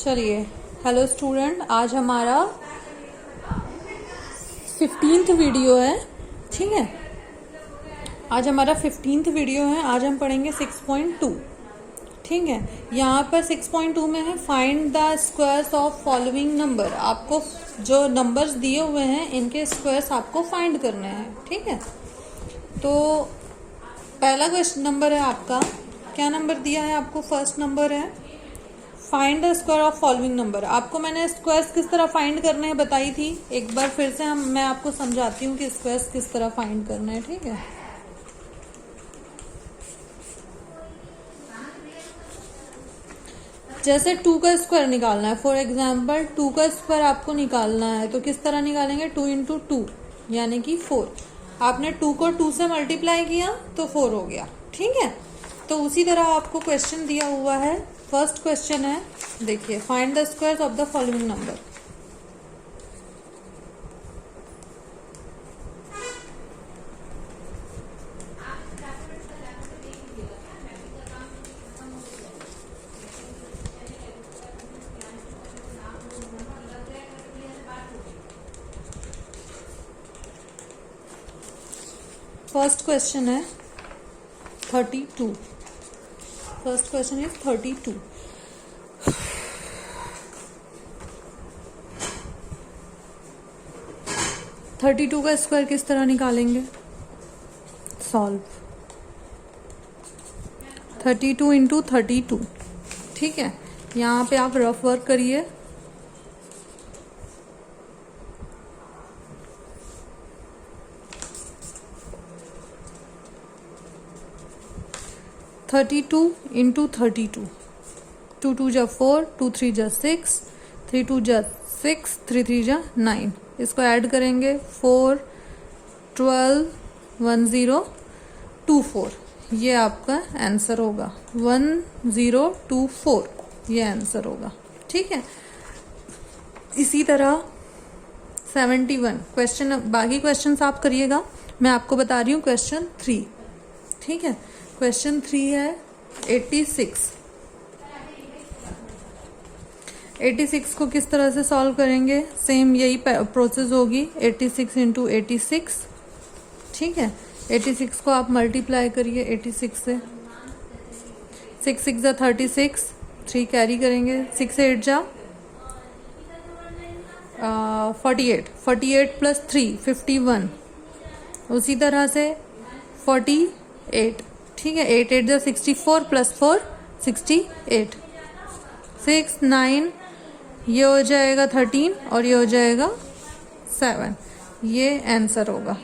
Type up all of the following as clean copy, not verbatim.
चलिए, hello student, आज हमारा 15th वीडियो है। ठीक है, आज हमारा 15th वीडियो है। आज हम पढ़ेंगे 6.2। ठीक है, यहाँ पर 6.2 में है find the squares of following number. आपको जो नंबर्स दिए हुए हैं इनके स्क्वायर्स आपको फाइंड करने हैं। ठीक है, तो पहला क्वेश्चन नंबर है आपका, क्या नंबर दिया है आपको? फर्स्ट नंबर है find the square of following number. आपको मैंने स्क्वायर्स किस तरह फाइंड करने हैं बताई थी। एक बार फिर से मैं आपको समझाती हूँ कि स्क्वायर्स किस तरह फाइंड करना है। ठीक है, जैसे 2 का स्क्वायर निकालना है, फॉर एग्जाम्पल 2 का स्क्वायर आपको निकालना है तो किस तरह निकालेंगे? 2 इंटू 2 यानी कि 4। आपने 2 को 2 से मल्टीप्लाई किया तो 4 हो गया। ठीक है, तो उसी तरह आपको क्वेश्चन दिया हुआ है। फर्स्ट क्वेश्चन है, देखिए, find the squares of the following number. First question है 32। First question is 32। का स्क्वायर किस तरह निकालेंगे? Solve 32 into 32। ठीक है, यहाँ पे आप रफ वर्क करिए। थर्टी टू इंटू 32, 2 2 जा 4, 2 3 जा 6, 3 2 जा 6, 3 3 जा 9। इसको ऐड करेंगे 4 12 1024। ये आपका आंसर होगा 1024। ये आंसर होगा। ठीक है, इसी तरह 71 क्वेश्चन, बाकी क्वेश्चंस आप करिएगा। मैं आपको बता रही हूँ क्वेश्चन 3। ठीक है, क्वेश्चन 3 है 86। 86 को किस तरह से सॉल्व करेंगे? सेम यही प्रोसेस होगी, 86 इंटू 86। ठीक है, 86 को आप मल्टीप्लाई करिए 86 से। 6 6 जा 36, 3 कैरी करेंगे, 6 8 जा 48, 48 प्लस 3 51। उसी तरह से 48। ठीक है, 8 8 जा 64 प्लस 4 68, 6 9, ये हो जाएगा 13 और ये हो जाएगा 7। ये आंसर होगा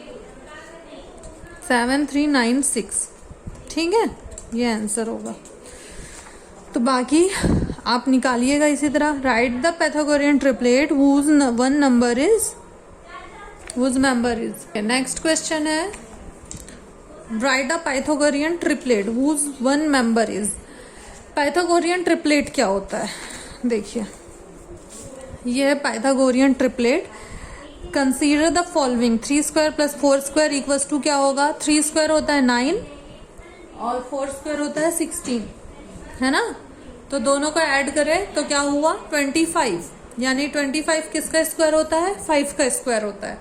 7396। ठीक है, ये आंसर होगा। तो बाकी आप निकालिएगा इसी तरह। Write the Pythagorean triplet whose one member is। Next question है write the Pythagorean triplet whose one member is। Pythagorean triplet क्या होता है? देखिए, यह है Pythagorean triplet. Consider the following 3 square plus 4 square equals to क्या होगा? 3 स्क्वायर होता है 9 और 4 स्क्वायर होता है 16, है ना? तो दोनों का ऐड करें तो क्या हुआ? 25। यानी 25 किसका स्क्वायर होता है? 5 का स्क्वायर होता है।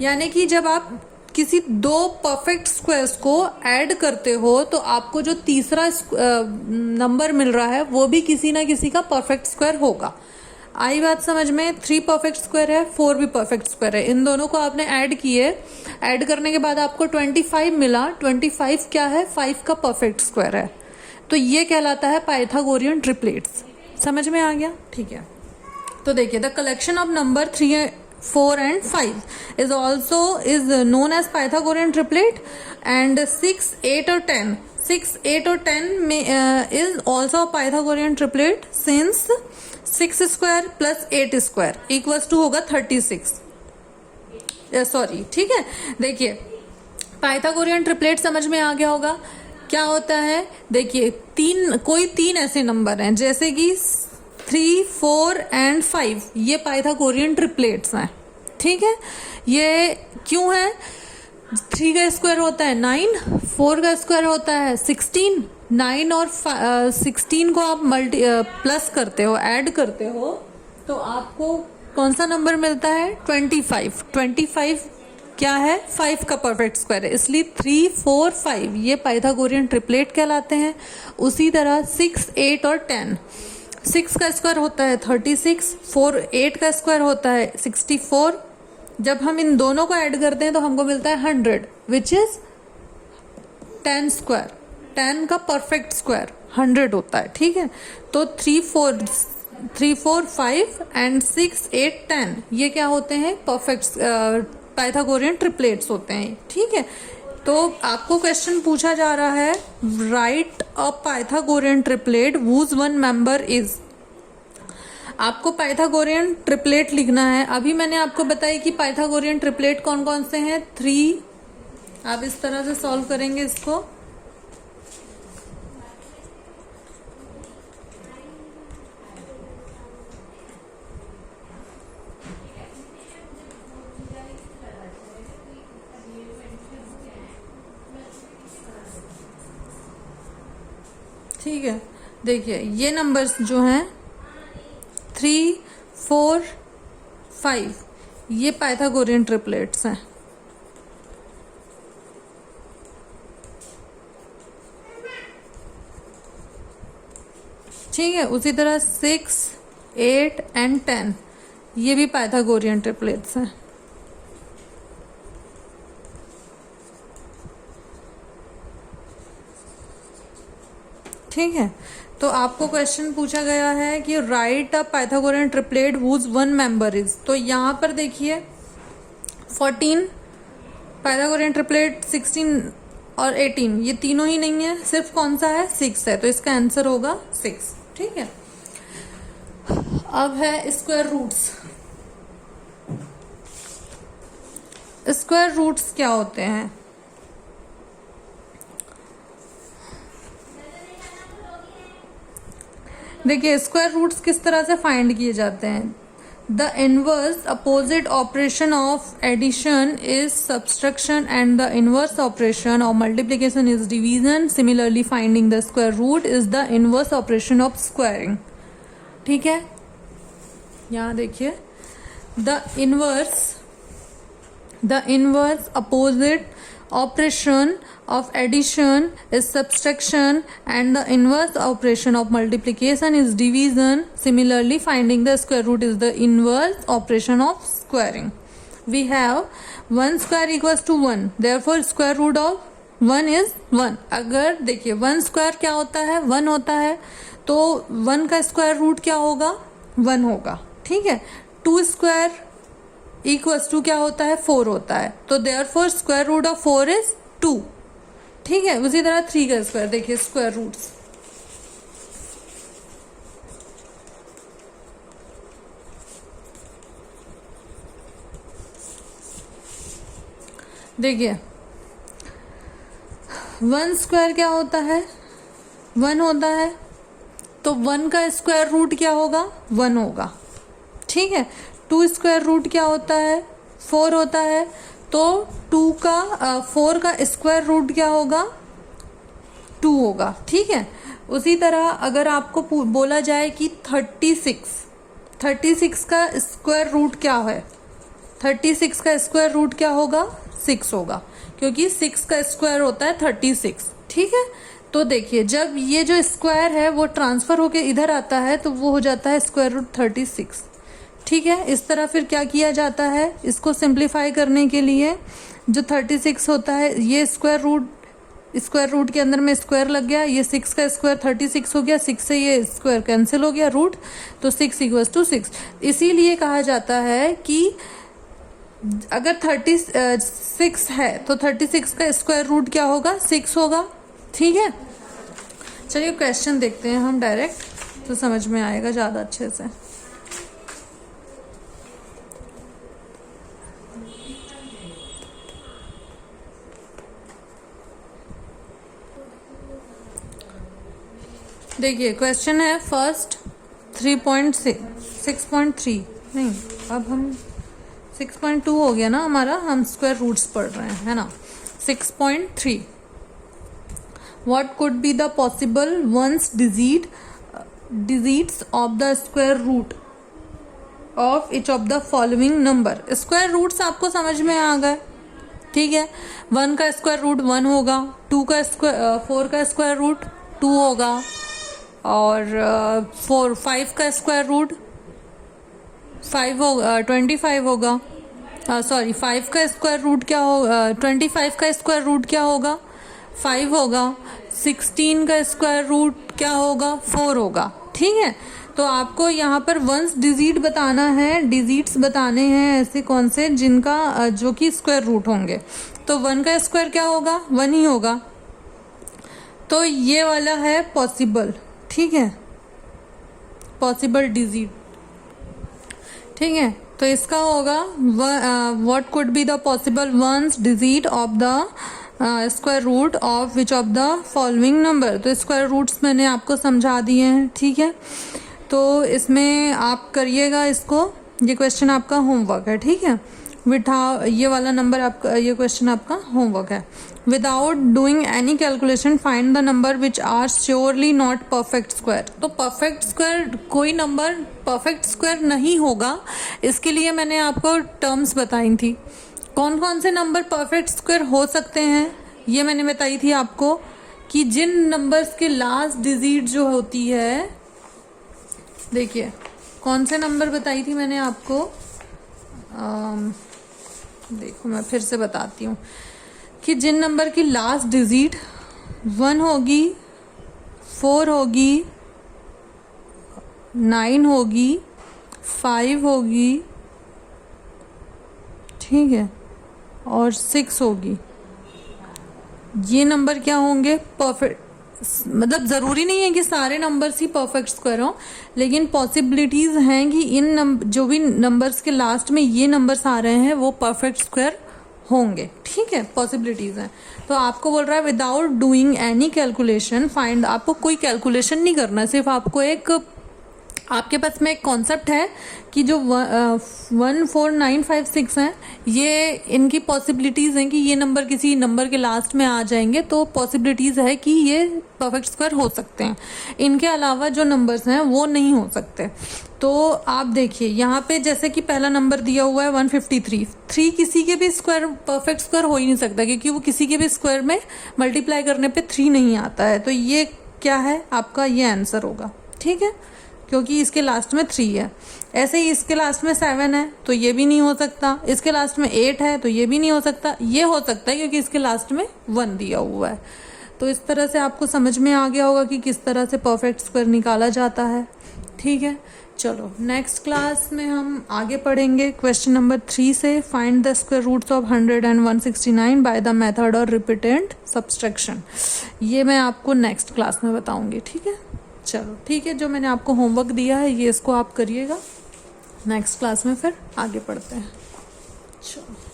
यानी कि जब आप किसी दो परफेक्ट स्क्वायर्स को ऐड करते हो तो आपको जो तीसरा नंबर मिल रहा है वो भी किसी ना किसी का परफेक्ट स्क्वायर होगा। आई बात समझ में? 3 परफेक्ट स्क्वायर है, 4 भी परफेक्ट स्क्वायर है। इन दोनों को आपने ऐड किए, ऐड करने के बाद आपको 25 मिला। 25 क्या है? 5 का परफेक्ट स्क्वायर है। तो ये कहलाता है पाइथागोरियन ट्रिपलेट्स। समझ में आ गया? ठीक है, तो देखिए, the collection of number 3 4 and 5 is known as Pythagorean triplet, and 6 8 और 10 6 8 और 10 में is also a Pythagorean triplet since 6 square plus 8 square equals to होगा 36। सॉरी, ठीक है, देखिए, पाइथागोरियन ट्रिपलेट समझ में आ गया होगा। क्या होता है? देखिए, कोई तीन ऐसे नंबर हैं जैसे कि 3 4 and 5, ये पाइथागोरियन ट्रिपलेट्स हैं। ठीक है, ये क्यों है? 3 का स्क्वायर होता है 9, 4 का स्क्वायर होता है 16, 9 और 16 को आप प्लस करते हो, ऐड करते हो, तो आपको कौन सा नंबर मिलता है? 25। 25 क्या है? 5 का परफेक्ट स्क्वायर है, इसलिए 3, 4, 5 ये पाइथागोरियन ट्रिपलेट कहलाते हैं। उसी तरह 6, 8 और 10। 6 का स्क्वायर होता है 36, 8 का स्क्वायर होता है 64। जब हम इन दोनों को ऐड करते हैं तो हमको मिलता है 100, विच इज 10 स्क्वायर। 10 का परफेक्ट स्क्वायर 100 होता है, ठीक है। तो 3, 4, 5 एंड 6, 8, 10 ये क्या होते हैं? परफेक्ट पाइथागोरियन ट्रिपलेट्स होते हैं, ठीक है। तो आपको क्वेश्चन पूछा जा रहा है, right a Pythagorean triplet whose one member is। आपको पाइथागोरियन ट्रिपलेट लिखना है। अभी मैंने आपको बताई कि पाइथागोरियन ट्रिपलेट कौन कौन से हैं? 3। आप इस तरह से सॉल्व करेंगे इसको। ठीक है, देखिए ये नंबर्स जो हैं 3, 4, 5 ये पाइथागोरियन ट्रिपलेट्स हैं। ठीक है, उसी तरह 6, 8 एंड 10 ये भी पाइथागोरियन ट्रिपलेट्स हैं। ठीक है, तो आपको क्वेश्चन पूछा गया है कि right a Pythagorean triplet whose one member is। तो यहाँ पर देखिए 14 पाइथागोरियन ट्रिपलेट, 16 और 18 ये तीनों ही नहीं है, सिर्फ कौन सा है? 6 है, तो इसका आंसर होगा 6। ठीक है, अब है स्क्वायर रूट्स। स्क्वायर रूट्स क्या होते हैं? देखिए स्क्वायर रूट्स किस तरह से फाइंड किए जाते हैं। The inverse opposite operation of addition is subtraction and the inverse operation of multiplication is division. Similarly finding the square root is the inverse operation of squaring. ठीक है, यहाँ देखिए the inverse opposite operation of addition is subtraction and the inverse operation of multiplication is division. Similarly finding the square root is the inverse operation of squaring. We have 1 square equals to 1, therefore square root of 1 is 1। अगर देखिए 1 square क्या होता है? 1 होता है, तो 1 का square root क्या होगा? 1 होगा। ठीक है, 2 स्क्वायर इक्वल्स टू क्या होता है? 4 होता है, तो therefore square root of 4 is 2। ठीक है, उसी तरह 3 का स्क्वायर देखिए स्क्वायर रूट्स। देखिए 1 स्क्वायर क्या होता है? 1 होता है, तो 1 का स्क्वायर रूट क्या होगा? 1 होगा। ठीक है, 2 स्क्वायर रूट क्या होता है? 4 होता है, तो 4 का स्क्वायर रूट क्या होगा? 2 होगा। ठीक है, उसी तरह अगर आपको बोला जाए कि 36 का स्क्वायर रूट क्या है? 36 का स्क्वायर रूट क्या होगा? 6 होगा, क्योंकि 6 का स्क्वायर होता है 36। ठीक है, तो देखिए जब ये जो स्क्वायर है वो ट्रांसफर होके इधर आता है तो वो हो जाता है स्क्वायर रूट 36। ठीक है, इस तरह फिर क्या किया जाता है? इसको सिंप्लीफाई करने के लिए जो 36 होता है ये स्क्वायर रूट के अंदर में स्क्वायर लग गया, ये 6 का स्क्वायर 36 हो गया, 6 से ये स्क्वायर कैंसिल हो गया रूट, तो 6 इक्वल्स टू 6। इसीलिए कहा जाता है कि अगर 36 है तो 36 का स्क्वायर रूट क्या होगा? 6 होगा। ठीक है, चलिए क्वेश्चन देखते हैं हम डायरेक्ट, तो समझ में आएगा ज़्यादा अच्छे से। देखिए क्वेश्चन है फर्स्ट 6.3 नहीं, अब हम 6.2 हो गया ना हमारा, हम स्क्वायर रूट्स पढ़ रहे हैं, है ना। 6.3 what could be the possible ones digits of the square root of each of the following number. Square roots आपको समझ में आ गए, ठीक है। 1 का स्क्वायर रूट 1 होगा, 4 का स्क्वायर रूट 2 होगा, और 5 का स्क्वायर रूट 5 होगा, 25 होगा। 5 का स्क्वायर रूट क्या होगा, 25 का स्क्वायर रूट क्या होगा, 5 होगा। 16 का स्क्वायर रूट क्या होगा, 4 होगा, ठीक है। तो आपको यहाँ पर वंस डिजिट बताना है, डिजिट्स बताने हैं ऐसे कौन से जिनका जो कि स्क्वायर रूट होंगे। तो 1 का स्क्वायर क्या होगा, 1 ही होगा, तो ये वाला है पॉसिबल, ठीक है, पॉसिबल डिजिट, ठीक है। तो इसका होगा what could be the possible ones digit of the square root of which of the following number. तो स्क्वायर रूट्स मैंने आपको समझा दिए हैं, ठीक है। तो इसमें आप करिएगा इसको, ये क्वेश्चन आपका होमवर्क है, ठीक है। ये वाला नंबर आपका, ये क्वेश्चन आपका होमवर्क है। Without doing any calculation find the number which are surely not perfect square. तो परफेक्ट स्क्वायर, कोई नंबर परफेक्ट स्क्वायर नहीं होगा, इसके लिए मैंने आपको टर्म्स बताई थी। कौन कौन से नंबर परफेक्ट स्क्वायर हो सकते हैं ये मैंने बताई थी आपको, कि जिन नंबर्स के लास्ट डिजिट जो होती है, देखिए कौन से नंबर बताई थी मैंने आपको, देखो मैं फिर से बताती हूँ, कि जिन नंबर की लास्ट डिजिट 1 होगी, 4 होगी, 9 होगी, 5 होगी, ठीक है, और 6 होगी, ये नंबर क्या होंगे, परफेक्ट। मतलब ज़रूरी नहीं है कि सारे नंबर्स ही परफेक्ट स्क्वायर हों, लेकिन पॉसिबिलिटीज़ हैं कि इन जो भी नंबर्स के लास्ट में ये नंबर्स आ रहे हैं वो परफेक्ट स्क्वायर होंगे, ठीक है, पॉसिबिलिटीज़ हैं। तो आपको बोल रहा है without doing any calculation find, आपको कोई कैलकुलेशन नहीं करना, सिर्फ आपको आपके पास में एक कॉन्सेप्ट है कि जो 1, 4, 9, 5, 6 हैं, ये इनकी पॉसिबिलिटीज़ हैं कि ये नंबर किसी नंबर के लास्ट में आ जाएंगे, तो पॉसिबिलिटीज़ है कि ये परफेक्ट स्क्वायर हो सकते हैं। इनके अलावा जो नंबर्स हैं वो नहीं हो सकते। तो आप देखिए यहाँ पे जैसे कि पहला नंबर दिया हुआ है 153, 3 किसी के भी स्क्वायर परफेक्ट स्क्वायर हो ही नहीं सकता, क्योंकि वो किसी के भी स्क्वायर में मल्टीप्लाई करने पे 3 नहीं आता है। तो ये क्या है आपका, ये आंसर होगा, ठीक है, क्योंकि इसके लास्ट में 3 है। ऐसे ही इसके लास्ट में 7 है तो ये भी नहीं हो सकता, इसके लास्ट में 8 है तो ये भी नहीं हो सकता। ये हो सकता है क्योंकि इसके लास्ट में 1 दिया हुआ है। तो इस तरह से आपको समझ में आ गया होगा कि किस तरह से परफेक्ट स्क्वायर निकाला जाता है, ठीक है। चलो नेक्स्ट क्लास में हम आगे पढ़ेंगे क्वेश्चन नंबर 3 से, find the square roots of 100 and 169 by the method और रिपीटेड सब्सट्रैक्शन। ये मैं आपको नेक्स्ट क्लास में बताऊंगी, ठीक है। चलो ठीक है, जो मैंने आपको होमवर्क दिया है ये इसको आप करिएगा, नेक्स्ट क्लास में फिर आगे पढ़ते हैं। चलो।